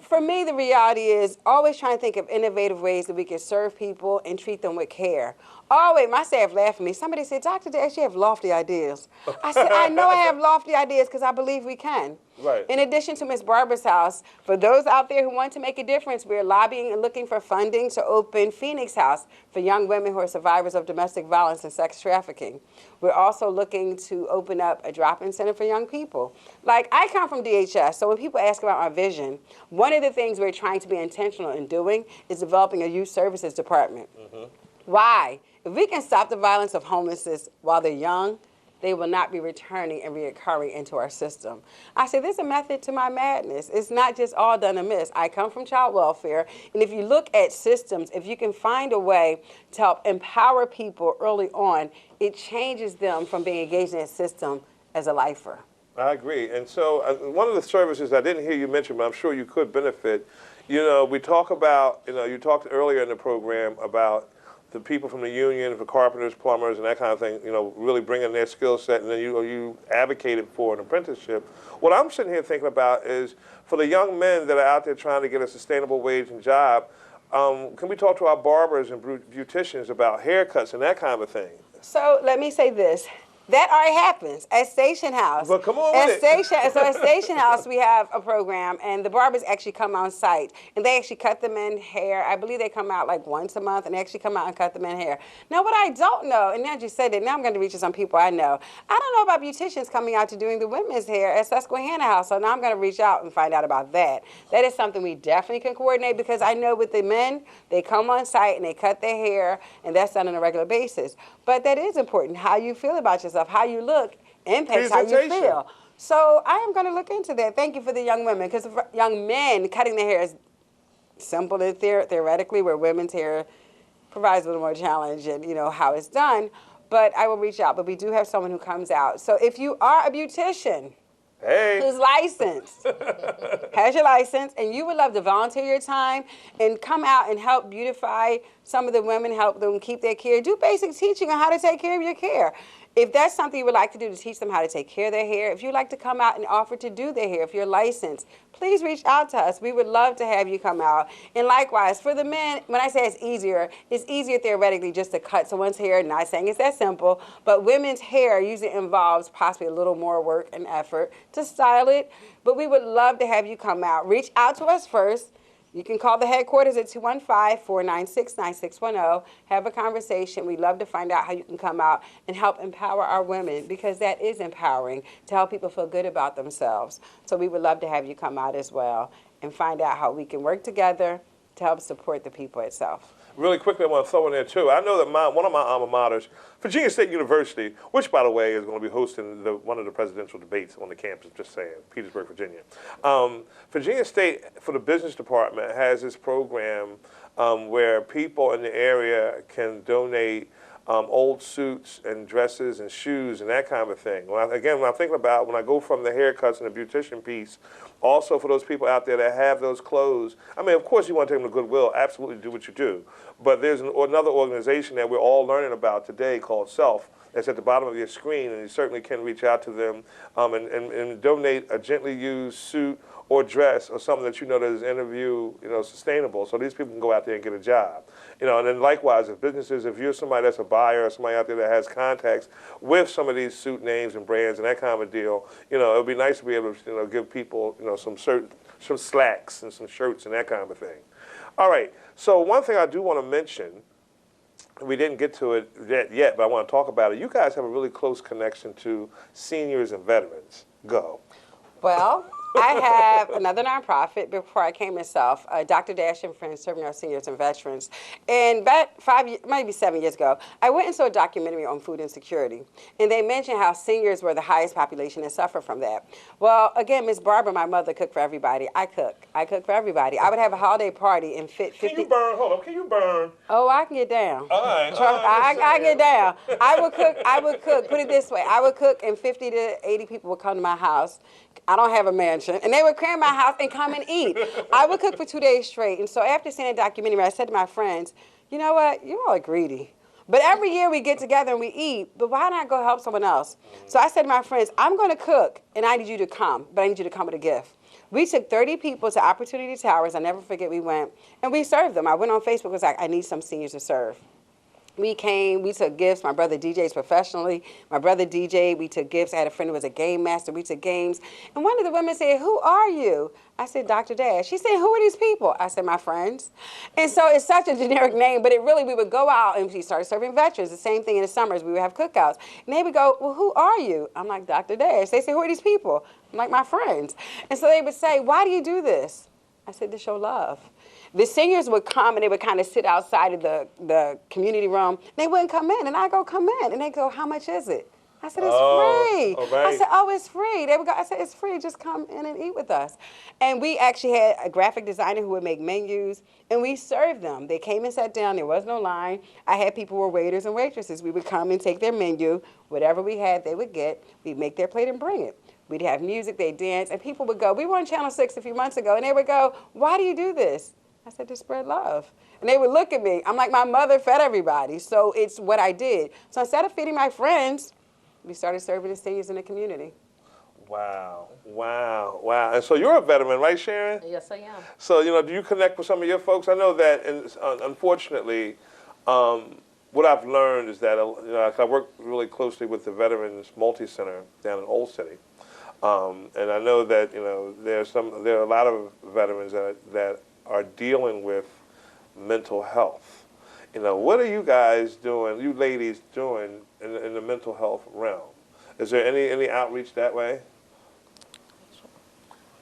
For me, the reality is always trying to think of innovative ways that we can serve people and treat them with care. Always, my staff laughed at me. Somebody said, Dr. Dash, you have lofty ideas. I said, I know I have lofty ideas because I believe we can. Right. In addition to Miss Barbara's house, for those out there who want to make a difference, we're lobbying and looking for funding to open Phoenix House for young women who are survivors of domestic violence and sex trafficking. We're also looking to open up a drop-in center for young people. Like, I come from DHS, so when people ask about my vision, one of the things we're trying to be intentional in doing is developing a youth services department. Mm-hmm. Why? If we can stop the violence of homelessness while they're young, they will not be returning and reoccurring into our system. I say there's a method to my madness. It's not just all done amiss. I come from child welfare, and if you look at systems, if you can find a way to help empower people early on, it changes them from being engaged in a system as a lifer. I agree. And so one of the services I didn't hear you mention, but I'm sure you could benefit, you know, we talk about, you know, you talked earlier in the program about the people from the union, for carpenters, plumbers, and that kind of thing, you know, really bringing their skill set, and then you advocated for an apprenticeship. What I'm sitting here thinking about is for the young men that are out there trying to get a sustainable wage and job, can we talk to our barbers and beauticians about haircuts and that kind of thing? So let me say this. That already happens at Station House. But come on at with it. At Station House, we have a program, and the barbers actually come on site, and they actually cut the men's hair. I believe they come out like once a month, and they actually come out and cut the men's hair. Now, what I don't know, and now you said it, now I'm going to reach to some people I know. I don't know about beauticians coming out to doing the women's hair at Susquehanna House, so now I'm going to reach out and find out about that. That is something we definitely can coordinate, because I know with the men, they come on site and they cut their hair, and that's done on a regular basis. But that is important. How you feel about yourself, how you look, impacts how you feel. So I am going to look into that. Thank you for the young women, because young men cutting their hair is simple theoretically, where women's hair provides a little more challenge and, you know, how it's done. But I will reach out. But we do have someone who comes out. So if you are a beautician who's licensed, has your license, and you would love to volunteer your time and come out and help beautify some of the women, help them keep their hair, do basic teaching on how to take care of your hair. If that's something you would like to do, to teach them how to take care of their hair, if you'd like to come out and offer to do their hair, if you're licensed, please reach out to us. We would love to have you come out. And likewise, for the men, when I say it's easier theoretically just to cut someone's hair, not saying it's that simple, but women's hair usually involves possibly a little more work and effort to style it. But we would love to have you come out. Reach out to us first. You can call the headquarters at 215-496-9610. Have a conversation. We'd love to find out how you can come out and help empower our women, because that is empowering, to help people feel good about themselves. So we would love to have you come out as well and find out how we can work together to help support the people itself. Really quickly, I want to throw in there, too. I know that one of my alma maters, Virginia State University, which, by the way, is going to be hosting one of the presidential debates on the campus, just saying, Petersburg, Virginia. Virginia State, for the business department, has this program where people in the area can donate old suits and dresses and shoes and that kind of thing. When I think about when I go from the haircuts and the beautician piece, also for those people out there that have those clothes, I mean, of course you want to take them to Goodwill, absolutely do what you do. But there's another organization that we're all learning about today called SELF. That's at the bottom of your screen, and you certainly can reach out to them and donate a gently used suit or dress or something that you know that is sustainable, so these people can go out there and get a job. And then likewise, if businesses, if you're somebody that's a buyer or somebody out there that has contacts with some of these suit names and brands and that kind of deal, it would be nice to be able to give people some slacks and some shirts and that kind of thing. All right, so one thing I do want to mention, we didn't get to it yet, but I want to talk about it. You guys have a really close connection to seniors and veterans. Go. Well, I have another nonprofit before I came myself, Dr. Dash and Friends, serving our seniors and veterans. And about 7 years ago, I went and saw a documentary on food insecurity. And they mentioned how seniors were the highest population that suffer from that. Well, again, Miss Barbara, my mother, cooked for everybody. I cook for everybody. I would have a holiday party and fit 50. Can you burn? Hold on. Can you burn? Oh, I can get down. All right. I get down. I would cook. Put it this way. I would cook, and 50 to 80 people would come to my house. I don't have a mansion. And they would cram my house and come and eat. I would cook for 2 days straight. And so after seeing that documentary, I said to my friends, you know what? You all are greedy. But every year we get together and we eat, but why not go help someone else? So I said to my friends, I'm going to cook, and I need you to come, but I need you to come with a gift. We took 30 people to Opportunity Towers. I never forget, we went, and we served them. I went on Facebook, was like, I need some seniors to serve. We came, we took gifts. My brother DJs professionally. My brother DJ, we took gifts. I had a friend who was a game master. We took games. And one of the women said, who are you? I said, Dr. Dash. She said, who are these people? I said, my friends. And so it's such a generic name, but we would go out and we started serving veterans. The same thing in the summers. We would have cookouts. And they would go, well, who are you? I'm like, Dr. Dash. They said, who are these people? I'm like, my friends. And so they would say, why do you do this? I said, to show love. The seniors would come and they would kind of sit outside of the community room. They wouldn't come in, and I go, come in. And they go, how much is it? I said, it's free. Right. I said, oh, it's free. They would go, I said, it's free. Just come in and eat with us. And we actually had a graphic designer who would make menus, and we served them. They came and sat down. There was no line. I had people who were waiters and waitresses. We would come and take their menu. Whatever we had, they would get. We'd make their plate and bring it. We'd have music. They'd dance. And people would go, we were on Channel 6 a few months ago, and they would go, why do you do this? I said, to spread love. And they would look at me. I'm like, my mother fed everybody, so it's what I did. So instead of feeding my friends, we started serving the seniors in the community. Wow, wow, wow. And so you're a veteran, right, Sharon? Yes, I am. So, do you connect with some of your folks? I know that, unfortunately, what I've learned is that, you know, 'cause I work really closely with the Veterans Multi-Center down in Old City. And I know that, you know, there are a lot of veterans that are dealing with mental health. You know, what are you guys doing, you ladies doing in the mental health realm? Is there any outreach that way?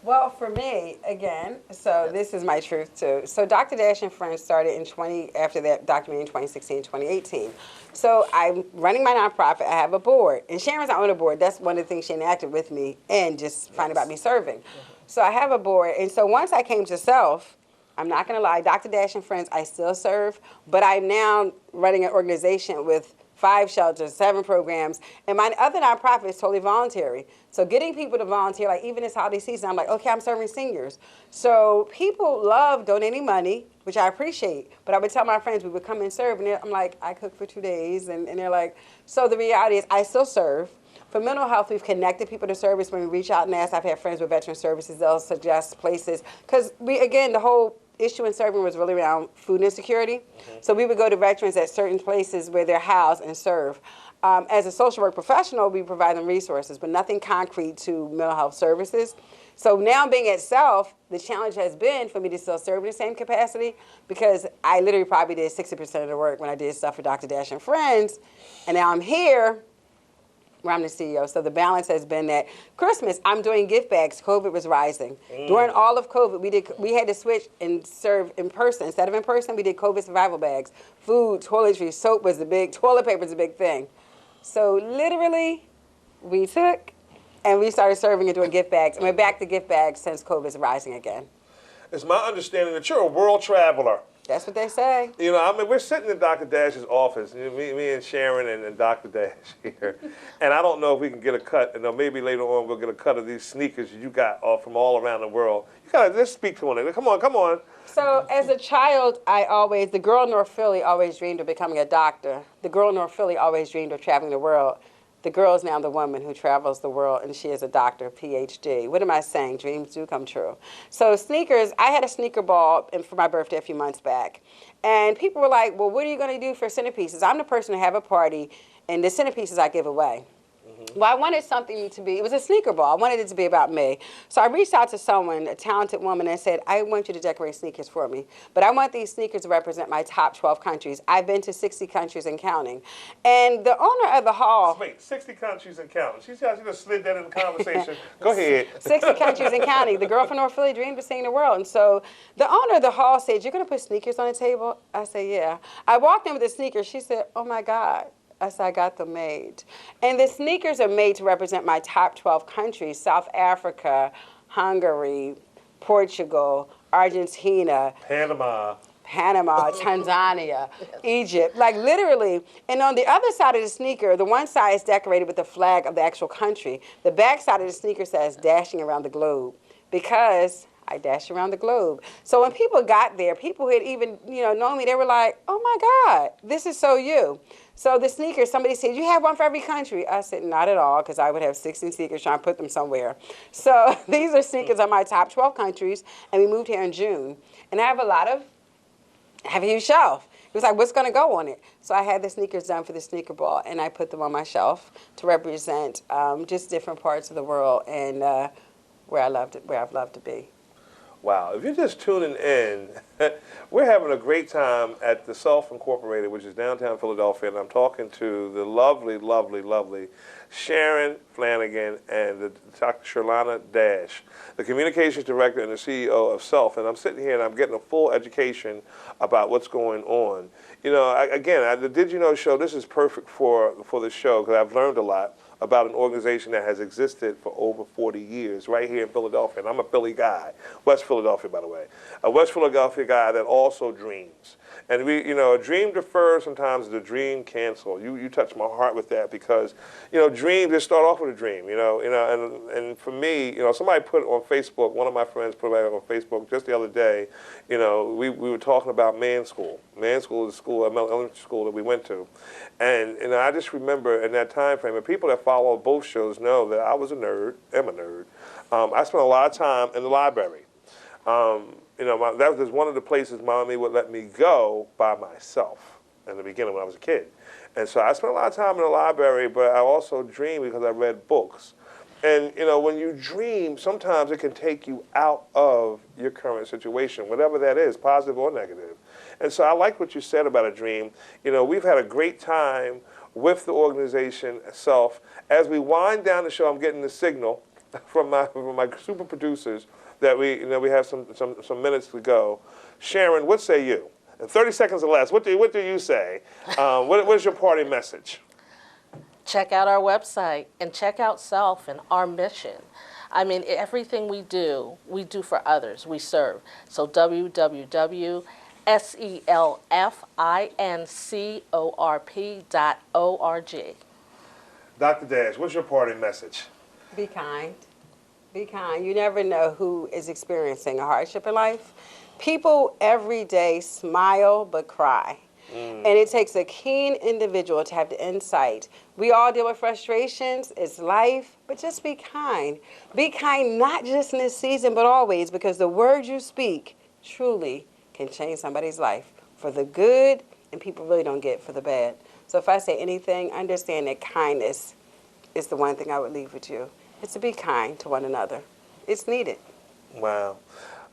Well, for me, again, so this is my truth too. So Dr. Dash and Friends started after that documentary in 2016, 2018. So I'm running my nonprofit. I have a board. And Sharon's not on the board. That's one of the things she enacted with me and just finding about me serving. So I have a board. And so once I came to self, I'm not going to lie, Dr. Dash and Friends, I still serve. But I'm now running an organization with 5 shelters, 7 programs, and my other nonprofit is totally voluntary. So getting people to volunteer, like even this holiday season, I'm like, okay, I'm serving seniors. So people love donating money, which I appreciate, but I would tell my friends, we would come and serve, and I'm like, I cook for 2 days, and they're like, so the reality is I still serve. For mental health, we've connected people to service. When we reach out and ask, I've had friends with veteran services, they'll suggest places, because again, the whole issue in serving was really around food insecurity. So we would go to veterans at certain places where they're housed and serve. As a social work professional, we provide them resources, but nothing concrete to mental health services. So now being at Self, the challenge has been for me to still serve in the same capacity, because I literally probably did 60% of the work when I did stuff for Dr. Dash and Friends, and now I'm here where I'm the CEO. So the balance has been that Christmas, I'm doing gift bags. COVID was rising. During all of COVID, we had to switch and serve in person. Instead of in person, we did COVID survival bags. Food, toiletry, soap was toilet paper was a big thing. So literally, we took and we started serving and doing gift bags. And we're back to gift bags since COVID is rising again. It's my understanding that you're a world traveler. That's what they say. You know, I mean, we're sitting in Dr. Dash's office, me and Sharon and Dr. Dash here, and I don't know if we can get a cut, and maybe later on we'll get a cut of these sneakers you got from all around the world. You gotta just speak to one. Come on. So as a child, the girl in North Philly always dreamed of becoming a doctor. The girl in North Philly always dreamed of traveling the world. The girl is now the woman who travels the world, and she is a doctor, PhD. What am I saying? Dreams do come true. So sneakers, I had a sneaker ball for my birthday a few months back. And people were like, well, what are you going to do for centerpieces? I'm the person to have a party, and the centerpieces I give away. Well, I wanted something to be, it was a sneaker ball. I wanted it to be about me. So I reached out to someone, a talented woman, and said, I want you to decorate sneakers for me. But I want these sneakers to represent my top 12 countries. I've been to 60 countries and counting. And the owner of the hall... Wait, 60 countries and counting. She just slid that in the conversation. Go ahead. 60 countries and counting. The girl from North Philly dreamed of seeing the world. And so the owner of the hall said, you're going to put sneakers on the table? I said, yeah. I walked in with the sneakers. She said, oh, my God. I said, I got them made. And the sneakers are made to represent my top 12 countries: South Africa, Hungary, Portugal, Argentina, Panama, Tanzania, Egypt, like literally. And on the other side of the sneaker, the one side is decorated with the flag of the actual country. The back side of the sneaker says dashing around the globe, because I dash around the globe. So when people got there, people who had even known me, they were like, oh my God, this is so you. So the sneakers, somebody said, you have one for every country. I said, not at all, because I would have 16 sneakers trying to put them somewhere. So these are sneakers on my top 12 countries, and we moved here in June. And I have a huge shelf. It was like, what's going to go on it? So I had the sneakers done for the sneaker ball, and I put them on my shelf to represent just different parts of the world and where I've loved to be. Wow, if you're just tuning in, we're having a great time at the Self Incorporated, which is downtown Philadelphia, and I'm talking to the lovely, lovely, lovely Sharon Flanagan and Dr. Sherlana Dash, the Communications Director and the CEO of Self. And I'm sitting here and I'm getting a full education about what's going on. You know, the Did You Know show, this is perfect for the show, because I've learned a lot about an organization that has existed for over 40 years right here in Philadelphia. And I'm a Philly guy, West Philadelphia, by the way. A West Philadelphia guy that also dreams. And a dream deferred sometimes is a dream canceled. You touch my heart with that, because, dreams just start off with a dream, and for me, somebody put on Facebook, one of my friends put it on Facebook just the other day, we were talking about Man School. Man School is a elementary school that we went to. And I just remember in that time frame, and people that follow both shows know that I was am a nerd. I spent a lot of time in the library. That was one of the places Mommy would let me go by myself. in the beginning when I was a kid. And so I spent a lot of time in the library, but I also dreamed because I read books. And, you know, when you dream, sometimes it can take you out of your current situation, whatever that is, positive or negative. And so I like what you said about a dream. You know, we've had a great time with the organization itself. As we wind down the show, I'm getting the signal from my super producers that we have some minutes to go. Sharon, what say you? In 30 seconds or less, what do you say? What is your party message? Check out our website and check out Self and our mission. I mean, everything we do for others. We serve. So www.selfincorp.org. Dr. Dash, what's your party message? Be kind. Be kind. You never know who is experiencing a hardship in life. People every day smile but cry. And it takes a keen individual to have the insight. We all deal with frustrations, it's life, but just be kind. Be kind not just in this season, but always, because the words you speak truly can change somebody's life for the good, and people really don't get for the bad. So if I say anything, understand that kindness is the one thing I would leave with you. It's to be kind to one another. It's needed. Wow.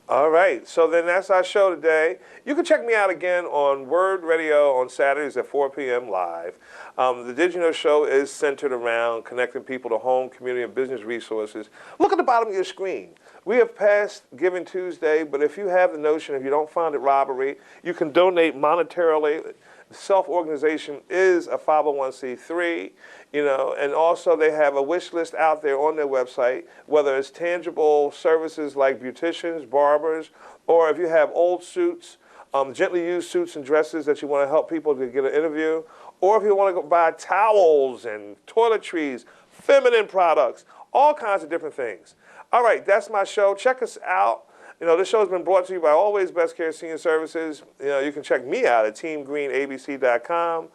All right, so then that's our show today. You can check me out again on Word Radio on Saturdays at 4 p.m. live. The Did You Know show is centered around connecting people to home, community, and business resources. Look at the bottom of your screen. We have passed Giving Tuesday, but if you have the notion, if you don't find it robbery, you can donate monetarily. Self-organization is a 501c3, you know, and also they have a wish list out there on their website, whether it's tangible services like beauticians, barbers, or if you have old suits, gently used suits and dresses that you want to help people to get an interview, or if you want to go buy towels and toiletries, feminine products, all kinds of different things. All right, that's my show. Check us out. You know, this show has been brought to you by Always Best Care Senior Services. You know, you can check me out at teamgreenabc.com.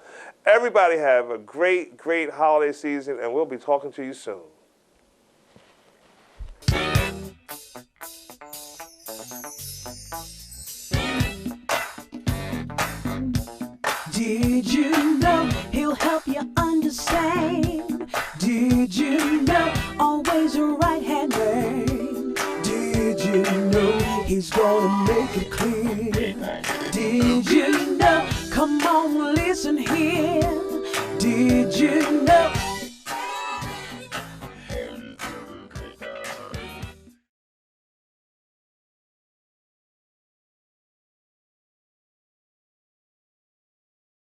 Everybody have a great, great holiday season, and we'll be talking to you soon. Did you know he'll help you understand? Did you know always a right-hand man? Did you know he's gonna make it clear? Did you know? Come on, listen here. Did you know?